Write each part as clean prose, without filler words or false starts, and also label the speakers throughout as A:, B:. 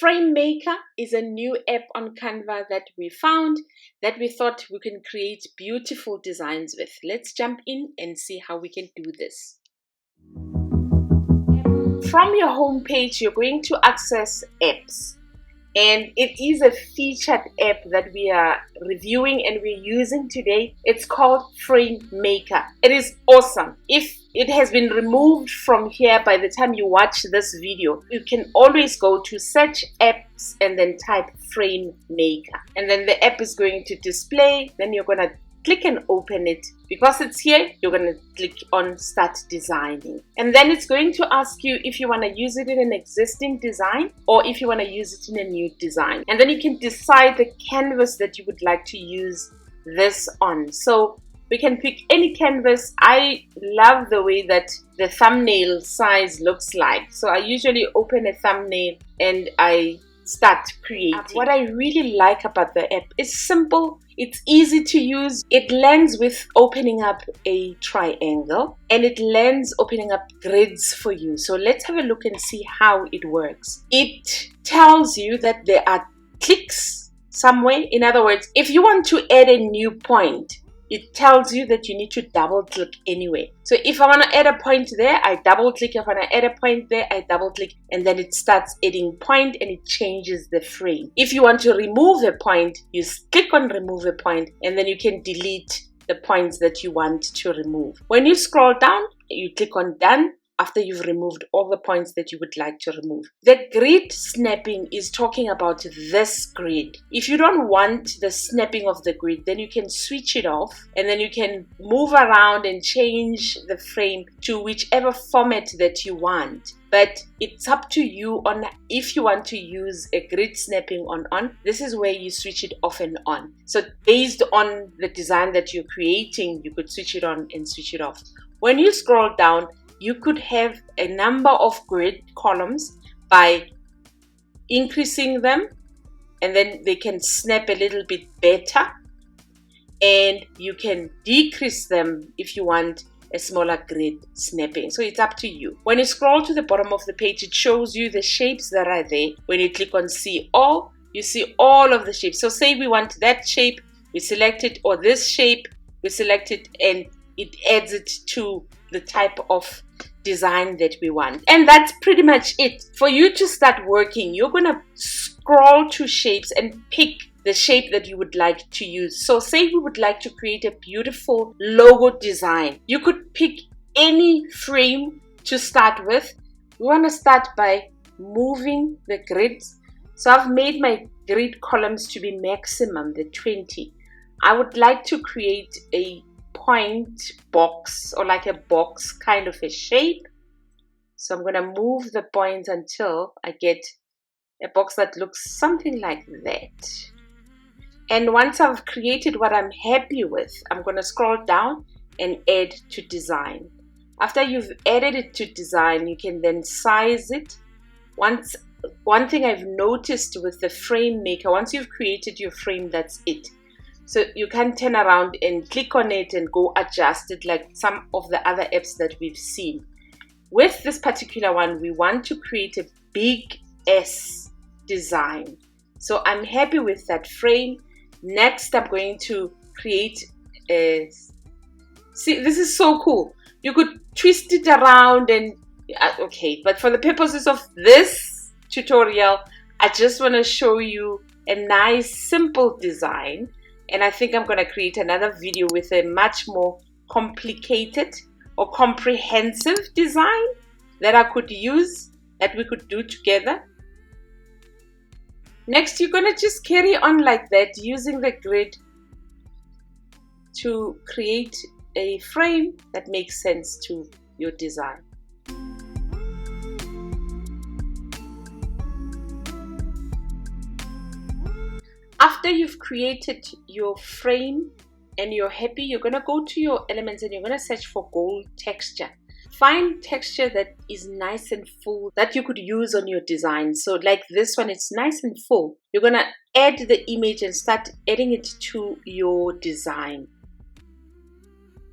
A: Frame Maker is a new app on Canva that we found that we thought we can create beautiful designs with. Let's jump in and see how we can do this. From your home page, you're going to access apps. And it is a featured app that we are reviewing and we're using today. It's called Frame Maker. It is awesome. If it has been removed from here by the time you watch this video, you can always go to search apps and then type Frame Maker. And then the app is going to display. Then you're going to click and open it. Because it's here, you're going to click on Start Designing. And then it's going to ask you if you want to use it in an existing design or if you want to use it in a new design. And then you can decide the canvas that you would like to use this on. So we can pick any canvas. I love the way that the thumbnail size looks like. So I usually open a thumbnail and I start creating. What I really like about the app is simple, it's easy to use. It lands with opening up a triangle and it lands opening up grids for you. So let's have a look and see how it works. It tells you that there are clicks somewhere. In other words, if you want to add a new point, it tells you that you need to double click anyway. So if I want to add a point there, I double click. If I want to add a point there, I double click, and then it starts adding point and it changes the frame. If you want to remove a point, you click on remove a point and then you can delete the points that you want to remove. When you scroll down, you click on done after you've removed all the points that you would like to remove. The grid snapping is talking about this grid. If you don't want the snapping of the grid, then you can switch it off and then you can move around and change the frame to whichever format that you want. But it's up to you on if you want to use a grid snapping on. This is where you switch it off and on. So based on the design that you're creating, you could switch it on and switch it off. When you scroll down, you could have a number of grid columns by increasing them and then they can snap a little bit better, and you can decrease them if you want a smaller grid snapping. So it's up to you. When you scroll to the bottom of the page, it shows you the shapes that are there. When you click on see all, you see all of the shapes. So say we want that shape, we select it, or this shape, we select it, and it adds it to the type of design that we want. And that's pretty much it. For you to start working, you're going to scroll to shapes and pick the shape that you would like to use. So say we would like to create a beautiful logo design. You could pick any frame to start with. We want to start by moving the grids. So I've made my grid columns to be maximum, the 20. I would like to create a point box or like a box kind of a shape. So I'm going to move the points until I get a box that looks something like that. And once I've created what I'm happy with, I'm going to scroll down and add to design. After you've added it to design, you can then size it. One thing I've noticed with the Frame Maker, once you've created your frame, that's it. So you can turn around and click on it and go adjust it like some of the other apps that we've seen. With this particular one, we want to create a big S design. So I'm happy with that frame. Next, I'm going to create a... See, this is so cool. You could twist it around and... Okay, but for the purposes of this tutorial, I just want to show you a nice, simple design. And I think I'm going to create another video with a much more complicated or comprehensive design that I could use, that we could do together. Next, you're going to just carry on like that, using the grid to create a frame that makes sense to your design. After you've created your frame and you're happy, you're going to go to your elements and you're going to search for gold texture. Find texture that is nice and full that you could use on your design. So like this one, it's nice and full. You're going to add the image and start adding it to your design.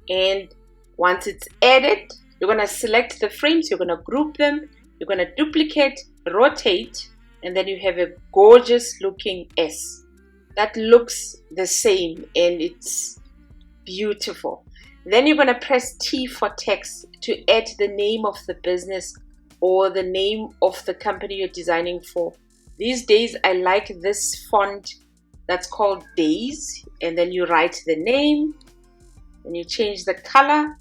A: And once it's added, you're going to select the frames, you're going to group them, you're going to duplicate, rotate, and then you have a gorgeous looking S that looks the same and it's beautiful. Then you're going to press T for text to add the name of the business or the name of the company you're designing for. These days I like this font that's called Days, and then you write the name and you change the color,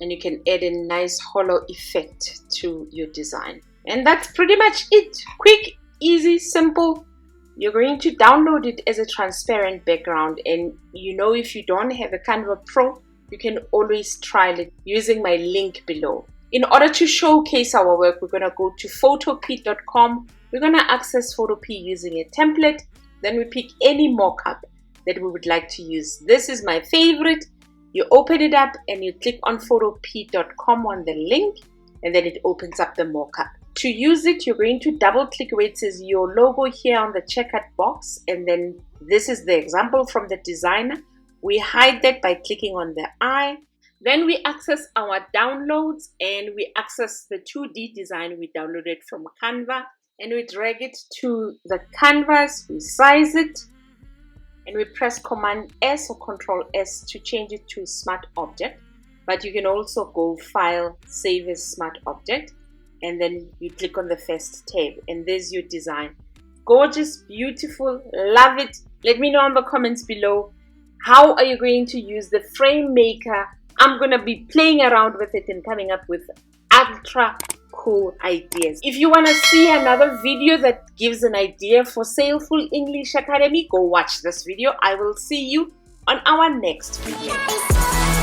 A: and you can add a nice hollow effect to your design. And that's pretty much it. Quick, easy, simple. You're going to download it as a transparent background, and if you don't have a Canva Pro, you can always trial it using my link below. In order to showcase our work, we're going to go to photopea.com. We're going to access Photopea using a template. Then we pick any mockup that we would like to use. This is my favorite. You open it up and you click on photopea.com on the link, and then it opens up the mockup. To use it, you're going to double click where it says your logo here on the checkered box, and then this is the example from the designer. We hide that by clicking on the eye. Then we access our downloads and we access the 2D design we downloaded from Canva, and we drag it to the canvas, we size it, and we press Command S or Control S to change it to Smart Object. But you can also go File, Save as Smart Object, and then you click on the first tab, and there's your design. Gorgeous, beautiful, love it. Let me know in the comments below, how are you going to use the Frame Maker? I'm going to be playing around with it and coming up with ultra cool ideas. If you want to see another video that gives an idea for Sailful English Academy, go watch this video. I will see you on our next video.